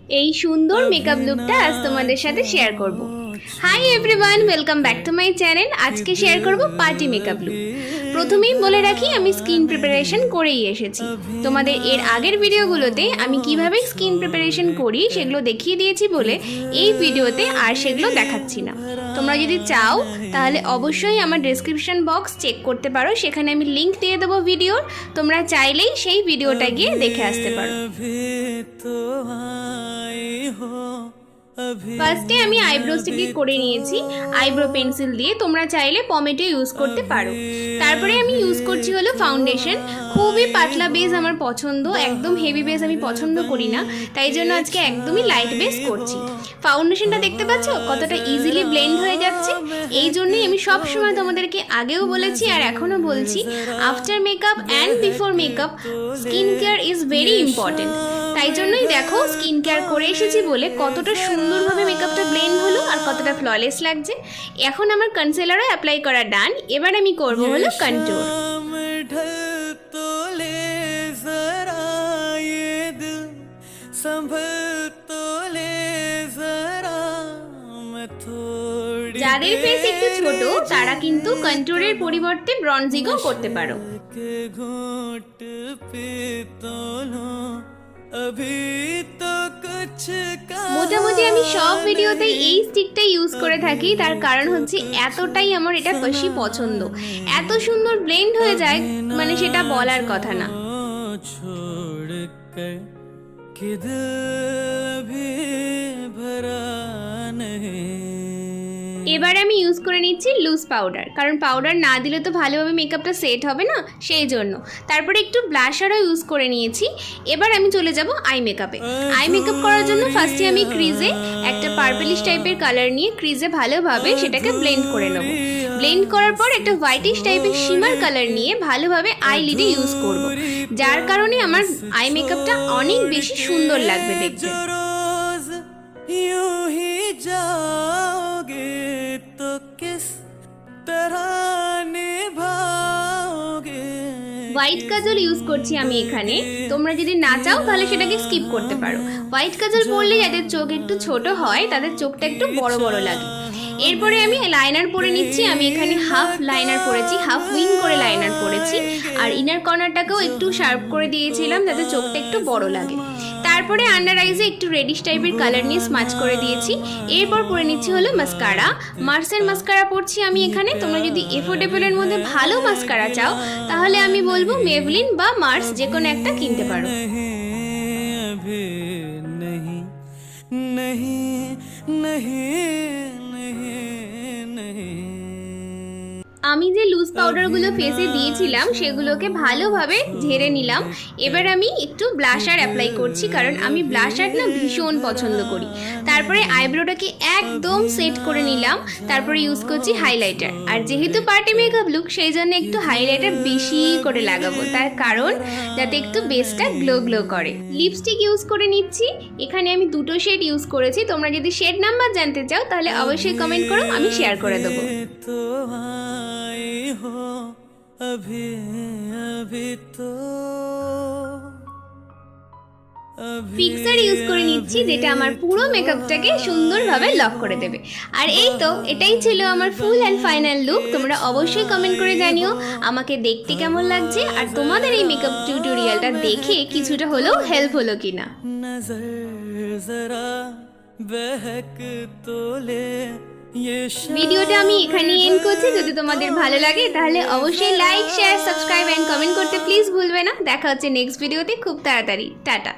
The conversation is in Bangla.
এই সুন্দর মেকআপ লুকটা আজ তোমাদের সাথে শেয়ার করব। Hi everyone, welcome back to my channel. আজকে শেয়ার করব পার্টি মেকআপ লুক। প্রথমেই বলে রাখি, আমি স্কিন প্রিপারেশন করেই এসেছি। তোমাদের এর আগের ভিডিওগুলোতে আমি কিভাবে স্কিন প্রিপারেশন করি সেগুলো দেখিয়ে দিয়েছি বলে এই ভিডিওতে আর সেগুলো দেখাচ্ছি না। তোমরা যদি চাও তাহলে অবশ্যই আমার ডেসক্রিপশন বক্স চেক করতে পারো, সেখানে আমি লিংক দিয়ে দেবো ভিডিওর। তোমরা চাইলেই সেই ভিডিওটা গিয়ে দেখে আসতে পারো। ফার্স্টে আমি আইব্রোসটিকে করে নিয়েছি আইব্রো পেন্সিল দিয়ে, তোমরা চাইলে পমেটো ইউজ করতে পারো। তারপরে আমি ইউজ করছি হলো ফাউন্ডেশন। খুবই পাতলা বেস আমার পছন্দ, একদম হেভি বেস আমি পছন্দ করি না, তাই জন্য আজকে একদমই লাইট বেস করছি। ফাউন্ডেশনটা দেখতে পাচ্ছ কতটা ইজিলি ব্লেন্ড হয়ে যাচ্ছে। এই জন্যই আমি সব সময় তোমাদেরকে আগেও বলেছি আর এখনও বলছি, after makeup and before makeup skin care is very important. তাই জন্যই দেখো স্কিন কেয়ার করে এসেছি বলে কতটা সুন্দরভাবে মেকআপটা ব্লেন্ড হলো আর কতটা ফ্ললেস লাগছে। এখন আমার কনসিলারও অ্যাপ্লাই করা ডান। এবার আমি করব হলো কন্ট্যুর। যাদের ফেস একটু ছোট তারা কিন্তু কন্ট্যুরের পরিবর্তে ব্রঞ্জিংও করতে পারো। মোটামুটি আমি সব ভিডিওতে এই স্টিকটা ইউজ করে থাকি, তার কারণ হচ্ছে এতটাই আমার এটা বেশি পছন্দ। এত সুন্দর ব্লেন্ড হয়ে যায়, মানে সেটা বলার কথা না। এবার আমি ইউজ করে নিচ্ছি লুজ পাউডার, কারণ পাউডার না দিলে তো ভালোভাবে মেকআপটা সেট হবে না, সেই জন্য। তারপরে একটু ব্লাশারও ইউজ করে নিয়েছি। এবার আমি চলে যাব আই মেকআপে। আই মেকআপ করার জন্য ফার্স্টে আমি ক্রিজে একটা পার্পলিশ টাইপের কালার নিয়ে ক্রিজে ভালোভাবে সেটাকে ব্লেন্ড করে নেব। ব্লেন্ড করার পর একটা হোয়াইটিশ টাইপের শিমার কালার নিয়ে ভালোভাবে আই লিডে ইউজ করব, যার কারণে আমার আই মেকআপটা অনেক বেশি সুন্দর লাগবে দেখতে। হোয়াইট কাজল ইউজ করছি আমি এখানে। তোমরা যদি না চাও তাহলে সেটাকে স্কিপ করতে পারো। হোয়াইট কাজল পরলে যাদের চোখ একটু ছোট হয় তাদের চোখটা একটু বড় বড় লাগে। এরপরে আমি লাইনার পরে নিচ্ছি। আমি এখানে হাফ লাইনার পরেছি, হাফ উইং করে লাইনার পরেছি, আর ইনার কর্নারটাকেও একটু শার্প করে দিয়েছিলাম যাতে চোখটা একটু বড় লাগে। তারপরে আন্ডার আইজে একটু রেডিশ টাইপের কালার নিয়ে স্মাচ করে দিয়েছি। এরপর পরে নিচ্ছি হলো মাস্কারা। মার্সের মাস্কারা পরছি আমি এখানে। তোমরা যদি এফোর্ডেবলের মধ্যে ভালো মাস্কারা চাও তাহলে আমি বলবো মেবলিন বা মার্স যে কোনো একটা কিনতে পারো। আমি যে লুজ পাউডারগুলো ফেসে দিয়েছিলাম সেগুলোকে ভালোভাবে ঝেড়ে নিলাম। এবার আমি একটু ব্লাশার অ্যাপ্লাই করছি, কারণ আমি ব্লাশার না ভীষণ পছন্দ করি। তারপরে আইব্রোটাকে একদম সেট করে নিলাম। তারপরে ইউজ করছি হাইলাইটার। আর যেহেতু পার্টি মেকআপ লুক সেই জন্য একটু হাইলাইটার বেশি করে লাগাবো, তার কারণ যাতে একটু বেসটা গ্লো গ্লো করে। লিপস্টিক ইউজ করে নিচ্ছি। এখানে আমি দুটো শেড ইউজ করেছি। তোমরা যদি শেড নাম্বার জানতে চাও তাহলে অবশ্যই কমেন্ট করো, আমি শেয়ার করে দেবো। ফিক্সার ইউজ করে নিচ্ছি, যেটা আমার পুরো মেকআপটাকে সুন্দরভাবে লক করে দেবে। আর এই তো, এটাই ছিল আমার ফুল অ্যান্ড ফাইনাল লুক। তোমরা অবশ্যই কমেন্ট করে জানিও আমাকে দেখতে কেমন লাগছে, আর তোমাদের এই মেকআপ টিউটোরিয়ালটা দেখে কিছুটা হলেও হেল্প হলো কিনা। ভিডিওটা আমি এখানে এন্ড করছি। যদি তোমাদের ভালো লাগে তাহলে অবশ্যই like, share, subscribe and comment করতে প্লিজ ভুলবে না। দেখা হচ্ছে নেক্সট ভিডিওতে খুব তাড়াতাড়ি। টাটা।